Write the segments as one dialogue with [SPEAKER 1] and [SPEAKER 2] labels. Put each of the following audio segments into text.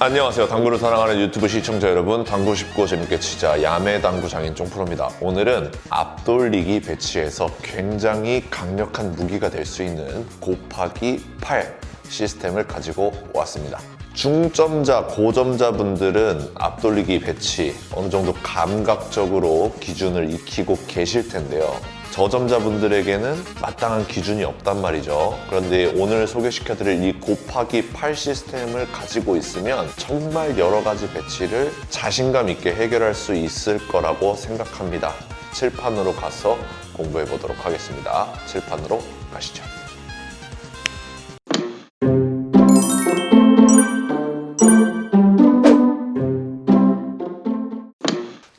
[SPEAKER 1] 안녕하세요. 당구를 사랑하는 유튜브 시청자 여러분, 당구 쉽고 재밌게 치자 야매 당구 장인 쫑프로입니다. 오늘은 앞돌리기 배치에서 굉장히 강력한 무기가 될 수 있는 곱하기 8 시스템을 가지고 왔습니다. 중점자, 고점자 분들은 앞돌리기 배치 어느 정도 감각적으로 기준을 익히고 계실 텐데요. 저점자분들에게는 마땅한 기준이 없단 말이죠. 그런데 오늘 소개시켜드릴 이 곱하기 8 시스템을 가지고 있으면 정말 여러 가지 배치를 자신감 있게 해결할 수 있을 거라고 생각합니다. 칠판으로 가서 공부해 보도록 하겠습니다. 칠판으로 가시죠.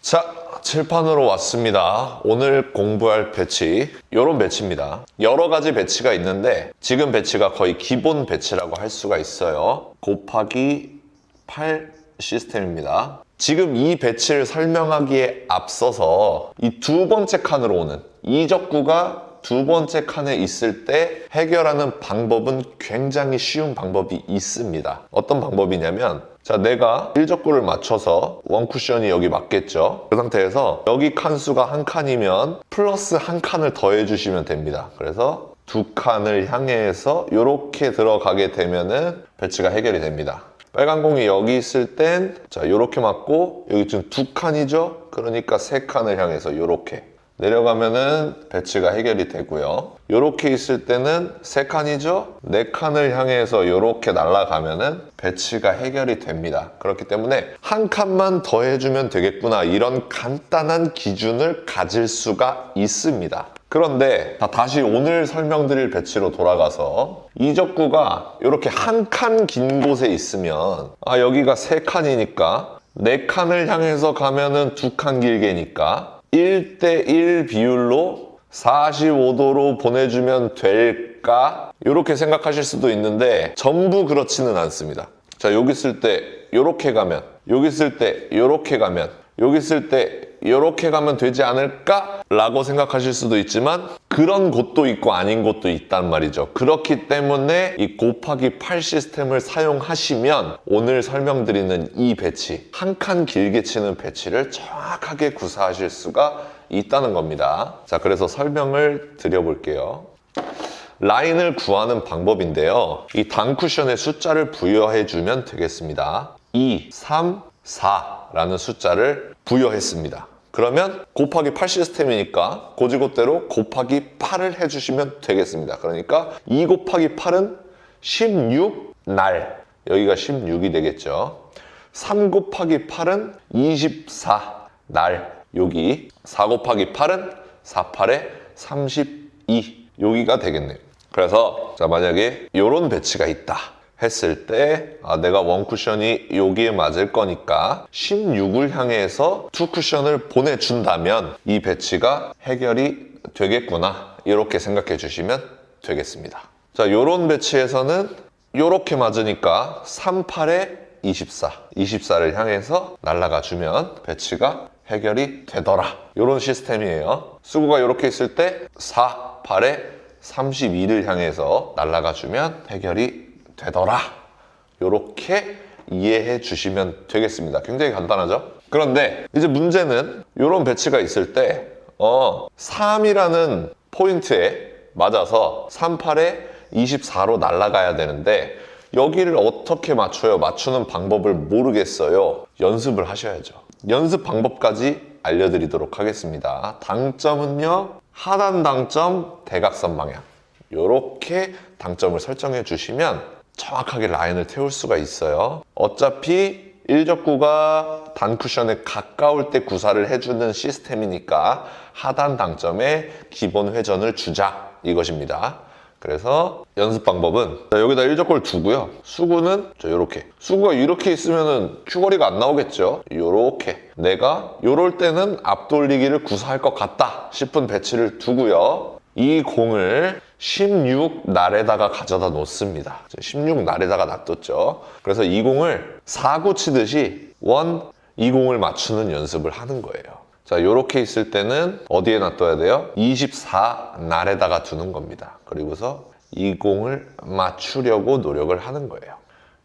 [SPEAKER 1] 자, 칠판으로 왔습니다. 오늘 공부할 배치, 이런 배치입니다. 여러 가지 배치가 있는데 지금 배치가 거의 기본 배치라고 할 수가 있어요. 곱하기 8 시스템입니다. 지금 이 배치를 설명하기에 앞서서 이 두 번째 칸으로 오는 이적구가 두 번째 칸에 있을 때 해결하는 방법은 굉장히 쉬운 방법이 있습니다. 어떤 방법이냐면, 자, 내가 1적구를 맞춰서 원쿠션이 여기 맞겠죠? 그 상태에서 여기 칸수가 한 칸이면 플러스 한 칸을 더해 주시면 됩니다. 그래서 두 칸을 향해서 이렇게 들어가게 되면은 배치가 해결이 됩니다. 빨간 공이 여기 있을 땐, 자, 이렇게 맞고 여기 지금 두 칸이죠? 그러니까 세 칸을 향해서 이렇게 내려가면은 배치가 해결이 되고요. 이렇게 있을 때는 세 칸이죠? 네 칸을 향해서 이렇게 날아가면은 배치가 해결이 됩니다. 그렇기 때문에 한 칸만 더 해주면 되겠구나, 이런 간단한 기준을 가질 수가 있습니다. 그런데 다시 오늘 설명드릴 배치로 돌아가서 이적구가 이렇게 한 칸 긴 곳에 있으면, 여기가 세 칸이니까 네 칸을 향해서 가면은 두 칸 길게니까 1대1 비율로 45도로 보내주면 될까? 이렇게 생각하실 수도 있는데 전부 그렇지는 않습니다. 자, 여기 있을 때 이렇게 가면, 여기 있을 때 이렇게 가면, 여기 있을 때 이렇게 가면 되지 않을까? 라고 생각하실 수도 있지만 그런 곳도 있고 아닌 곳도 있단 말이죠. 그렇기 때문에 이 곱하기 8 시스템을 사용하시면 오늘 설명드리는 이 배치, 한 칸 길게 치는 배치를 정확하게 구사하실 수가 있다는 겁니다. 자, 그래서 설명을 드려볼게요. 라인을 구하는 방법인데요. 이 단 쿠션에 숫자를 부여해주면 되겠습니다. 2, 3, 4라는 숫자를 부여했습니다. 그러면 곱하기 8 시스템이니까 고지고대로 곱하기 8을 해주시면 되겠습니다. 그러니까 2 곱하기 8은 16날, 여기가 16이 되겠죠. 3 곱하기 8은 24날, 여기 4 곱하기 8은 4, 8에 32, 여기가 되겠네요. 그래서 자, 만약에 이런 배치가 있다 했을 때, 내가 원 쿠션이 여기에 맞을 거니까 16을 향해서 투 쿠션을 보내준다면 이 배치가 해결이 되겠구나, 이렇게 생각해 주시면 되겠습니다. 자, 이런 배치에서는 이렇게 맞으니까 3, 8에 24, 24를 향해서 날아가 주면 배치가 해결이 되더라, 이런 시스템이에요. 수구가 이렇게 있을 때 4, 8에 32를 향해서 날아가 주면 해결이 되더라, 이렇게 이해해 주시면 되겠습니다. 굉장히 간단하죠? 그런데 이제 문제는 이런 배치가 있을 때 3이라는 포인트에 맞아서 3, 8에 24로 날아가야 되는데 여기를 어떻게 맞춰요? 맞추는 방법을 모르겠어요. 연습을 하셔야죠. 연습 방법까지 알려드리도록 하겠습니다. 당점은요, 하단 당점, 대각선 방향, 이렇게 당점을 설정해 주시면 정확하게 라인을 태울 수가 있어요. 어차피 1적구가 단 쿠션에 가까울 때 구사를 해주는 시스템이니까 하단 당점에 기본 회전을 주자, 이것입니다. 그래서 연습 방법은, 자, 여기다 1적구를 두고요. 수구는 이렇게, 수구가 이렇게 있으면 큐거리가 안 나오겠죠. 이렇게 내가 이럴 때는 앞돌리기를 구사할 것 같다 싶은 배치를 두고요. 이 공을 16날에다가 가져다 놓습니다. 16날에다가 놔뒀죠. 그래서 이 공을 4구 치듯이 이 공을 맞추는 연습을 하는 거예요. 자, 이렇게 있을 때는 어디에 놔둬야 돼요? 24날에다가 두는 겁니다. 그리고서 이 공을 맞추려고 노력을 하는 거예요.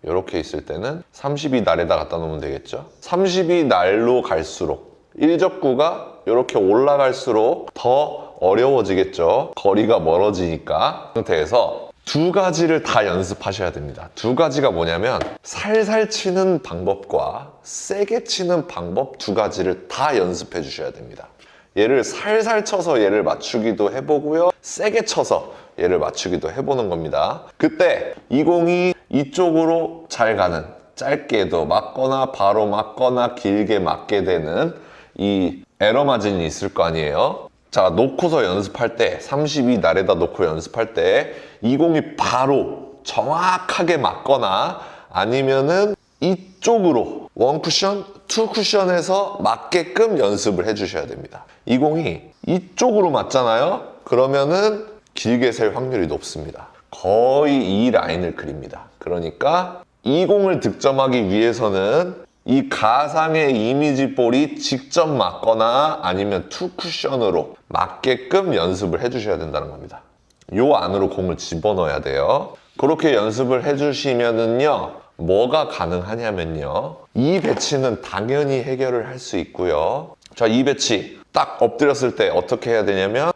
[SPEAKER 1] 이렇게 있을 때는 32날에다 갖다 놓으면 되겠죠. 32날로 갈수록 일적구가 이렇게 올라갈수록 더 어려워지겠죠. 거리가 멀어지니까. 그 상태에서 두 가지를 다 연습하셔야 됩니다. 두 가지가 뭐냐면 살살 치는 방법과 세게 치는 방법 두 가지를 다 연습해 주셔야 됩니다. 얘를 살살 쳐서 얘를 맞추기도 해보고요. 세게 쳐서 얘를 맞추기도 해보는 겁니다. 그때 이 공이 이쪽으로 잘 가는, 짧게도 맞거나 바로 맞거나 길게 맞게 되는 이 에러 마진이 있을 거 아니에요. 자, 놓고서 연습할 때 32날에다 놓고 연습할 때 이 공이 바로 정확하게 맞거나 아니면은 이쪽으로 원 쿠션, 투 쿠션에서 맞게끔 연습을 해주셔야 됩니다. 이 공이 이쪽으로 맞잖아요. 그러면은 길게 셀 확률이 높습니다. 거의 이 라인을 그립니다. 그러니까 이 공을 득점하기 위해서는 이 가상의 이미지 볼이 직접 맞거나 아니면 투 쿠션으로 맞게끔 연습을 해주셔야 된다는 겁니다. 요 안으로 공을 집어넣어야 돼요. 그렇게 연습을 해주시면은요, 뭐가 가능하냐면요, 이 배치는 당연히 해결을 할 수 있고요. 자, 이 배치 딱 엎드렸을 때 어떻게 해야 되냐면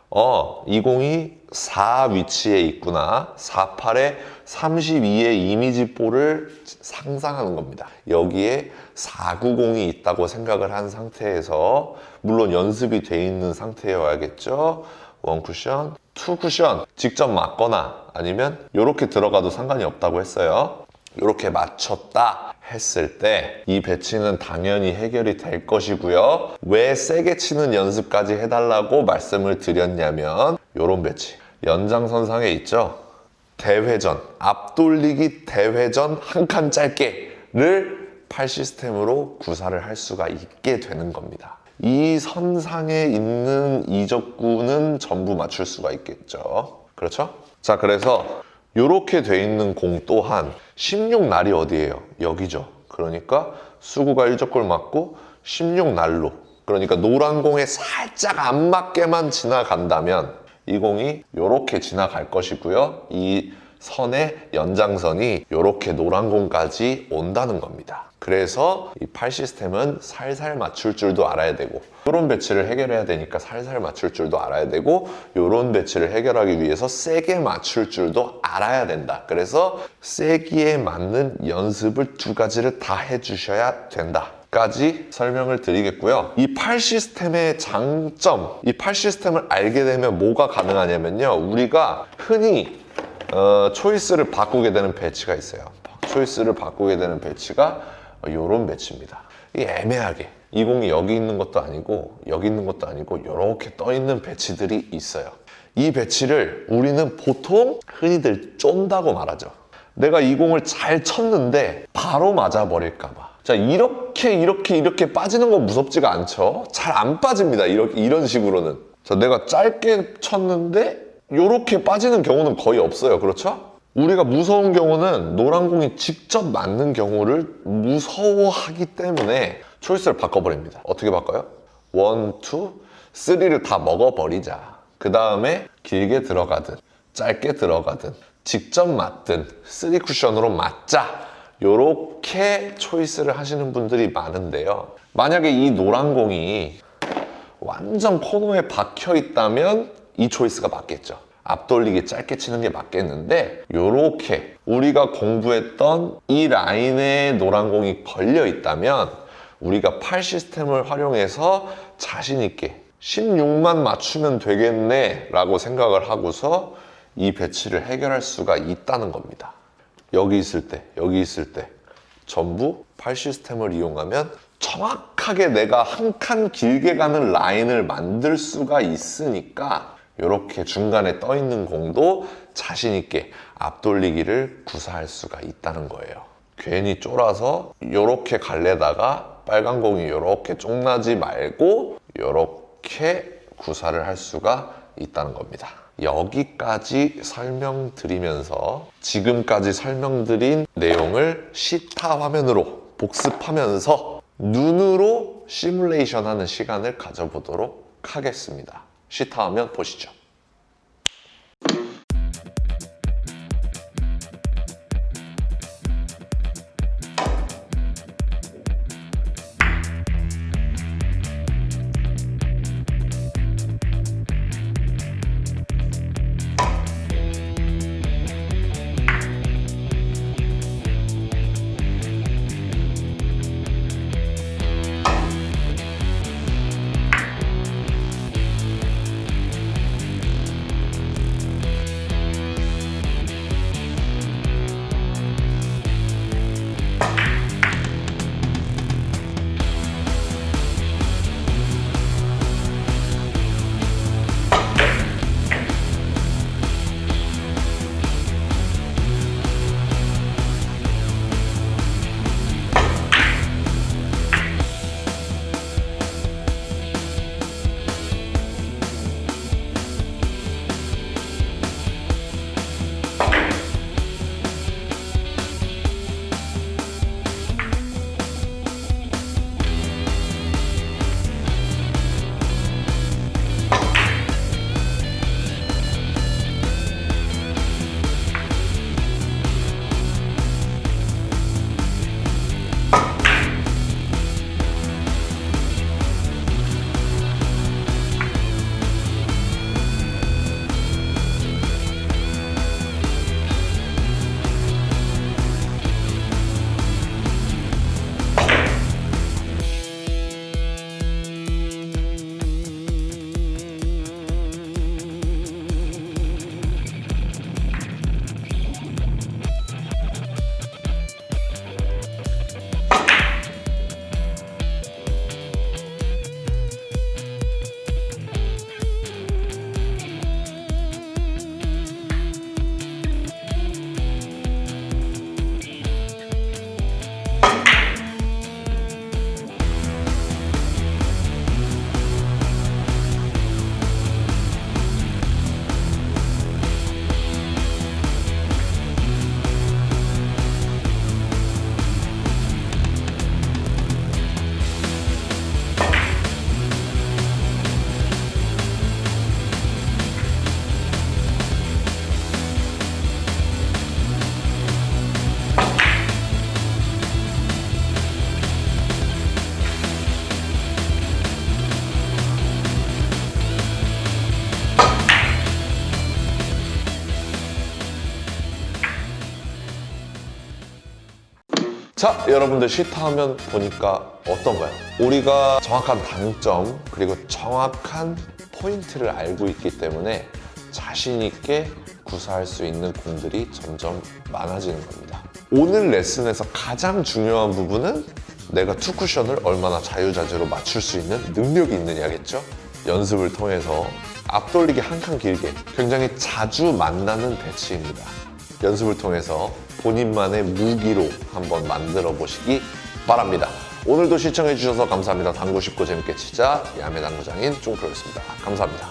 [SPEAKER 1] 이 공이 4 위치에 있구나. 48에 32의 이미지 볼을 상상하는 겁니다. 여기에 490이 있다고 생각을 한 상태에서, 물론 연습이 돼 있는 상태여야겠죠. 원 쿠션, 투 쿠션 직접 맞거나 아니면 이렇게 들어가도 상관이 없다고 했어요. 이렇게 맞췄다 했을 때 이 배치는 당연히 해결이 될 것이고요. 왜 세게 치는 연습까지 해달라고 말씀을 드렸냐면 이런 배치, 연장선상에 있죠. 대회전, 앞돌리기 대회전 한 칸 짧게를 팔 시스템으로 구사를 할 수가 있게 되는 겁니다. 이 선상에 있는 이적구는 전부 맞출 수가 있겠죠. 그렇죠? 자, 그래서 이렇게 돼 있는 공 또한 16날이 어디예요? 여기죠. 그러니까 수구가 일적골 맞고 16날로, 그러니까 노란 공에 살짝 안 맞게만 지나간다면 이 공이 이렇게 지나갈 것이고요. 이 선의 연장선이 이렇게 노란 공까지 온다는 겁니다. 그래서 이 팔 시스템은 살살 맞출 줄도 알아야 되고, 이런 배치를 해결해야 되니까 살살 맞출 줄도 알아야 되고, 이런 배치를 해결하기 위해서 세게 맞출 줄도 알아야 된다. 그래서 세기에 맞는 연습을 두 가지를 다 해주셔야 된다 까지 설명을 드리겠고요. 이 팔 시스템의 장점, 이 팔 시스템을 알게 되면 뭐가 가능하냐면요, 우리가 흔히 초이스를 바꾸게 되는 배치가 있어요. 초이스를 바꾸게 되는 배치가 이런 배치입니다. 이 애매하게 이 공이 여기 있는 것도 아니고 여기 있는 것도 아니고 이렇게 떠 있는 배치들이 있어요. 이 배치를 우리는 보통 흔히들 쫀다고 말하죠. 내가 이 공을 잘 쳤는데 바로 맞아버릴까 봐. 자, 이렇게 빠지는 건 무섭지가 않죠. 잘 안 빠집니다. 이런 식으로는. 자, 내가 짧게 쳤는데 이렇게 빠지는 경우는 거의 없어요. 그렇죠? 우리가 무서운 경우는 노란 공이 직접 맞는 경우를 무서워하기 때문에 초이스를 바꿔버립니다. 어떻게 바꿔요? 1, 2, 3를 다 먹어버리자. 그 다음에 길게 들어가든 짧게 들어가든 직접 맞든 3 쿠션으로 맞자. 요렇게 초이스를 하시는 분들이 많은데요. 만약에 이 노란 공이 완전 코너에 박혀 있다면 이 초이스가 맞겠죠. 앞돌리기 짧게 치는 게 맞겠는데, 요렇게 우리가 공부했던 이 라인에 노란 공이 걸려 있다면 우리가 팔 시스템을 활용해서 자신 있게 16만 맞추면 되겠네 라고 생각을 하고서 이 배치를 해결할 수가 있다는 겁니다. 여기 있을 때, 여기 있을 때 전부 팔 시스템을 이용하면 정확하게 내가 한 칸 길게 가는 라인을 만들 수가 있으니까 이렇게 중간에 떠 있는 공도 자신 있게 앞돌리기를 구사할 수가 있다는 거예요. 괜히 쫄아서 이렇게 갈래다가 빨간 공이 이렇게 쫑나지 말고 이렇게 구사를 할 수가 있다는 겁니다. 여기까지 설명드리면서 지금까지 설명드린 내용을 시타 화면으로 복습하면서 눈으로 시뮬레이션 하는 시간을 가져보도록 하겠습니다. 시타 화면 보시죠. 자, 여러분들 시타하면 보니까 어떤가요? 우리가 정확한 방점 그리고 정확한 포인트를 알고 있기 때문에 자신 있게 구사할 수 있는 공들이 점점 많아지는 겁니다. 오늘 레슨에서 가장 중요한 부분은 내가 투 쿠션을 얼마나 자유자재로 맞출 수 있는 능력이 있느냐겠죠? 연습을 통해서 앞돌리기 한 칸 길게 굉장히 자주 만나는 배치입니다. 연습을 통해서 본인만의 무기로 한번 만들어 보시기 바랍니다. 오늘도 시청해 주셔서 감사합니다. 당구 쉽고 재밌게 치자 야매 당구장인 쫑프로였습니다. 감사합니다.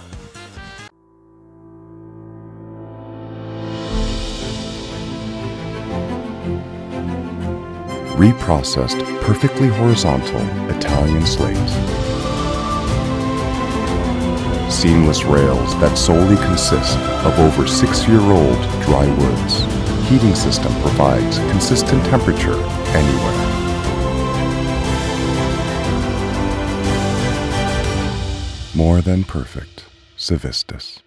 [SPEAKER 2] Reprocessed, perfectly horizontal Italian slate. Seamless rails that solely consist of over 6-year-old dry woods. Heating system provides consistent temperature anywhere. More than perfect. Civistus.